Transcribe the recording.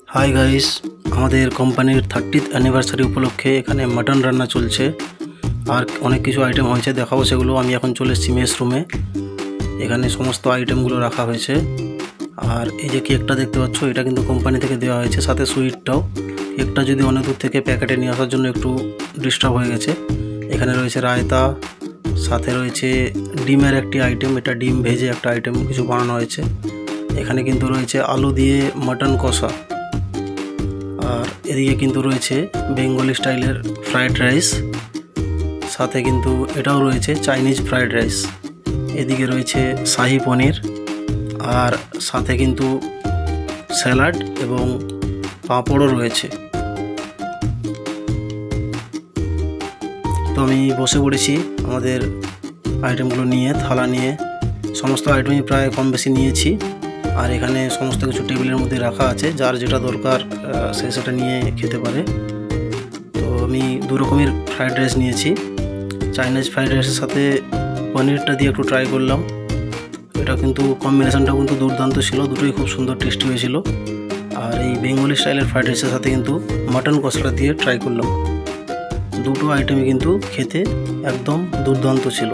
Hi guys, আমাদের কোম্পানির 30th anniversary উপলক্ষে এখানে মাটন রান্না চলছে আর অনেক কিছু আইটেম হয়েছে, দেখাবো সেগুলো। আমি এখন চলে এসেছি মেস রুমে। এখানে সমস্ত আইটেমগুলো রাখা হয়েছে। আর এই যে কেকটা দেখতে পাচ্ছ, এটা কিন্তু কোম্পানি থেকে দেওয়া হয়েছে, সাথে সুইটটাও। কেকটা যদি অনেক দূর থেকে প্যাকেটে নিয়ে আসার জন্য একটু ডিস্টার্ব হয়ে গেছে। এখানে রয়েছে রায়তা, সাথে রয়েছে ডিমের একটি আইটেম, এটা ডিম ভেজে একটা আইটেম কিছু বানানো হয়েছে। এখানে কিন্তু রয়েছে আলু দিয়ে মাটন কষা। আর এদিকে কিন্তু রয়েছে বেঙ্গলি স্টাইলের ফ্রাইড রাইস, সাথে কিন্তু এটাও রয়েছে চাইনিজ ফ্রাইড রাইস। এদিকে রয়েছে শাহি পনির, আর সাথে কিন্তু স্যালাড এবং পাঁপড়ও রয়েছে। তো আমি বসে পড়েছি আমাদের আইটেমগুলো নিয়ে, থালা নিয়ে। সমস্ত আইটেমই প্রায় কম বেশি নিয়েছি। আর এখানে সমস্ত কিছু টেবিলের মধ্যে রাখা আছে, যার যেটা দরকার সে সেটা নিয়ে খেতে পারে। তো আমি দু রকমের ফ্রাইড রাইস নিয়েছি। চাইনিজ ফ্রাইড রাইসের সাথে পনিরটা দিয়ে একটু ট্রাই করলাম। এটা কিন্তু কম্বিনেশনটাও কিন্তু দুর্দান্ত ছিল, দুটোই খুব সুন্দর টেস্টি হয়েছিল। আর এই বেঙ্গলি স্টাইলের ফ্রাইড রাইসের সাথে কিন্তু মাটন কষাটা দিয়ে ট্রাই করলাম। দুটো আইটেমই কিন্তু খেতে একদম দুর্দান্ত ছিল।